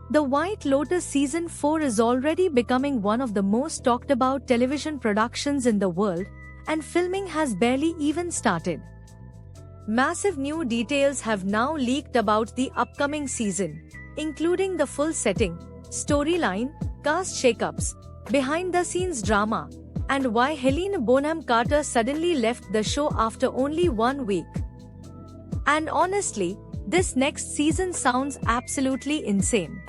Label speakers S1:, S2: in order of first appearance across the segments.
S1: The White Lotus Season 4 is already becoming one of the most talked about television productions in the world, and filming has barely even started. Massive new details have now leaked about the upcoming season, including the full setting, storyline, cast shakeups, behind-the-scenes drama, and why Helena Bonham Carter suddenly left the show after only 1 week. And honestly, this next season sounds absolutely insane.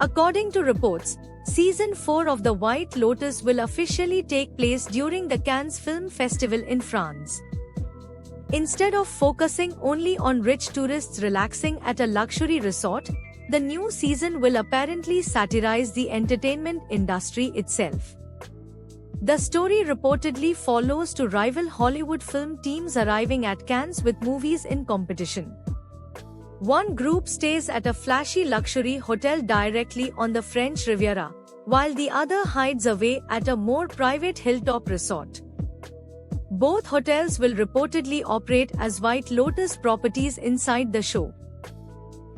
S1: According to reports, Season 4 of The White Lotus will officially take place during the Cannes Film Festival in France. Instead of focusing only on rich tourists relaxing at a luxury resort, the new season will apparently satirize the entertainment industry itself. The story reportedly follows two rival Hollywood film teams arriving at Cannes with movies in competition. One group stays at a flashy luxury hotel directly on the French Riviera, while the other hides away at a more private hilltop resort. Both hotels will reportedly operate as White Lotus properties inside the show.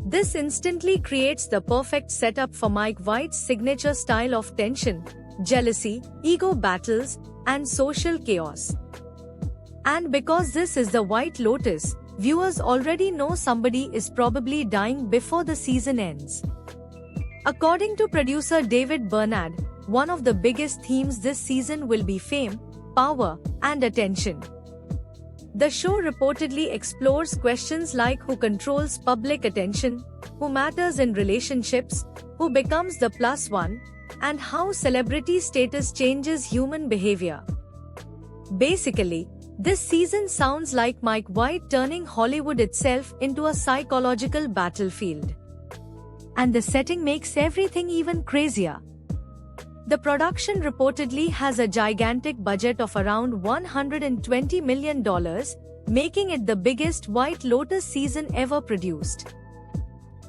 S1: This instantly creates the perfect setup for Mike White's signature style of tension, jealousy, ego battles, and social chaos. And because this is the White Lotus, viewers already know somebody is probably dying before the season ends. According to producer David Bernard, one of the biggest themes this season will be fame, power, and attention. The show reportedly explores questions like who controls public attention, who matters in relationships, who becomes the plus one, and how celebrity status changes human behavior. Basically, this season sounds like Mike White turning Hollywood itself into a psychological battlefield. And the setting makes everything even crazier. The production reportedly has a gigantic budget of around $120 million, making it the biggest White Lotus season ever produced.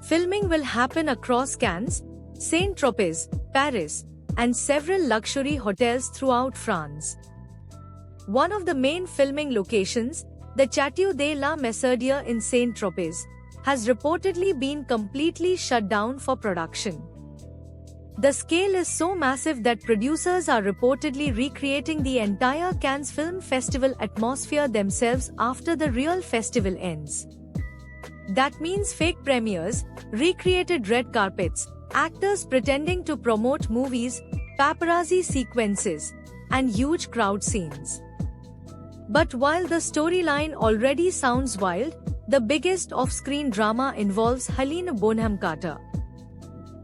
S1: Filming will happen across Cannes, Saint-Tropez, Paris, and several luxury hotels throughout France. One of the main filming locations, the Château de la Mesardier in Saint-Tropez, has reportedly been completely shut down for production. The scale is so massive that producers are reportedly recreating the entire Cannes Film Festival atmosphere themselves after the real festival ends. That means fake premieres, recreated red carpets, actors pretending to promote movies, paparazzi sequences, and huge crowd scenes. But while the storyline already sounds wild, the biggest off-screen drama involves Helena Bonham Carter.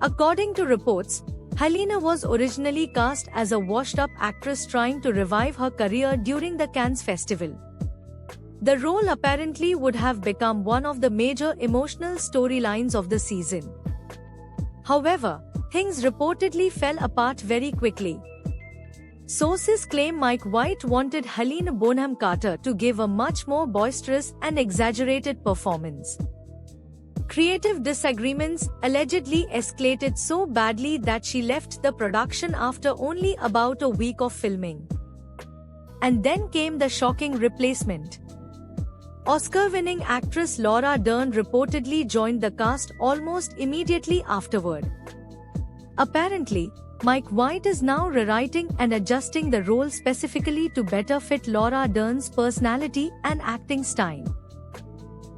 S1: According to reports, Helena was originally cast as a washed-up actress trying to revive her career during the Cannes Festival. The role apparently would have become one of the major emotional storylines of the season. However, things reportedly fell apart very quickly. Sources claim Mike White wanted Helena Bonham Carter to give a much more boisterous and exaggerated performance. Creative disagreements allegedly escalated so badly that she left the production after only about a week of filming. And then came the shocking replacement. Oscar-winning actress Laura Dern reportedly joined the cast almost immediately afterward. Apparently, Mike White is now rewriting and adjusting the role specifically to better fit Laura Dern's personality and acting style.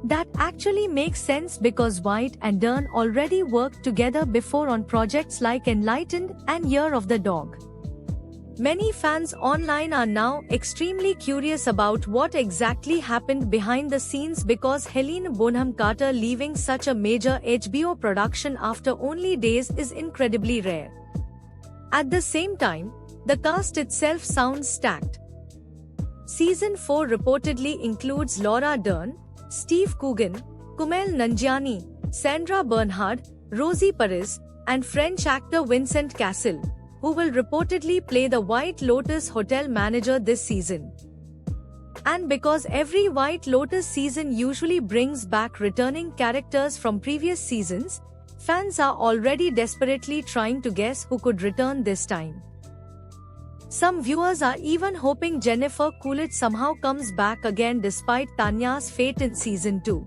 S1: That actually makes sense because White and Dern already worked together before on projects like Enlightened and Year of the Dog. Many fans online are now extremely curious about what exactly happened behind the scenes because Helena Bonham Carter leaving such a major HBO production after only days is incredibly rare. At the same time, the cast itself sounds stacked. Season 4 reportedly includes Laura Dern, Steve Coogan, Kumail Nanjiani, Sandra Bernhard, Rosie Perez, and French actor Vincent Cassel, who will reportedly play the White Lotus hotel manager this season. And because every White Lotus season usually brings back returning characters from previous seasons, fans are already desperately trying to guess who could return this time. Some viewers are even hoping Jennifer Coolidge somehow comes back again despite Tanya's fate in Season 2.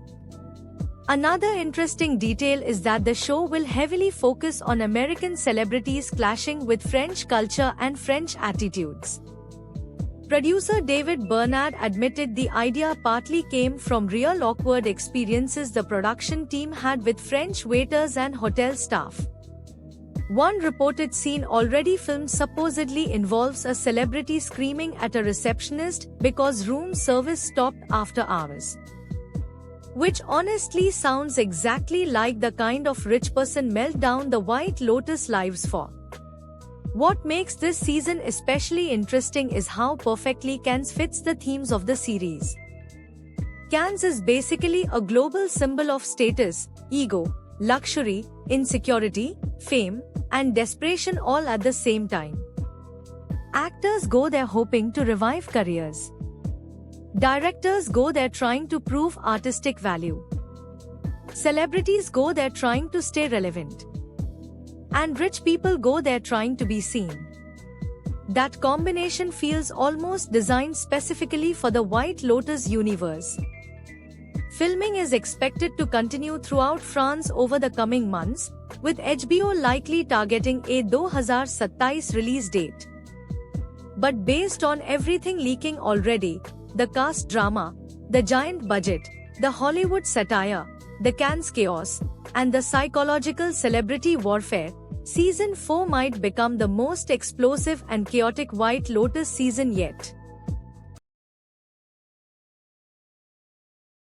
S1: Another interesting detail is that the show will heavily focus on American celebrities clashing with French culture and French attitudes. Producer David Bernard admitted the idea partly came from real awkward experiences the production team had with French waiters and hotel staff. One reported scene already filmed supposedly involves a celebrity screaming at a receptionist because room service stopped after hours. Which honestly sounds exactly like the kind of rich person meltdown the White Lotus lives for. What makes this season especially interesting is how perfectly Cannes fits the themes of the series. Cannes is basically a global symbol of status, ego, luxury, insecurity, fame, and desperation all at the same time. Actors go there hoping to revive careers. Directors go there trying to prove artistic value. Celebrities go there trying to stay relevant. And rich people go there trying to be seen. That combination feels almost designed specifically for the White Lotus universe. Filming is expected to continue throughout France over the coming months, with HBO likely targeting a 2027 release date. But based on everything leaking already, the cast drama, the giant budget, the Hollywood satire, the Cannes chaos, and the psychological celebrity warfare, Season 4 might become the most explosive and chaotic White Lotus season yet.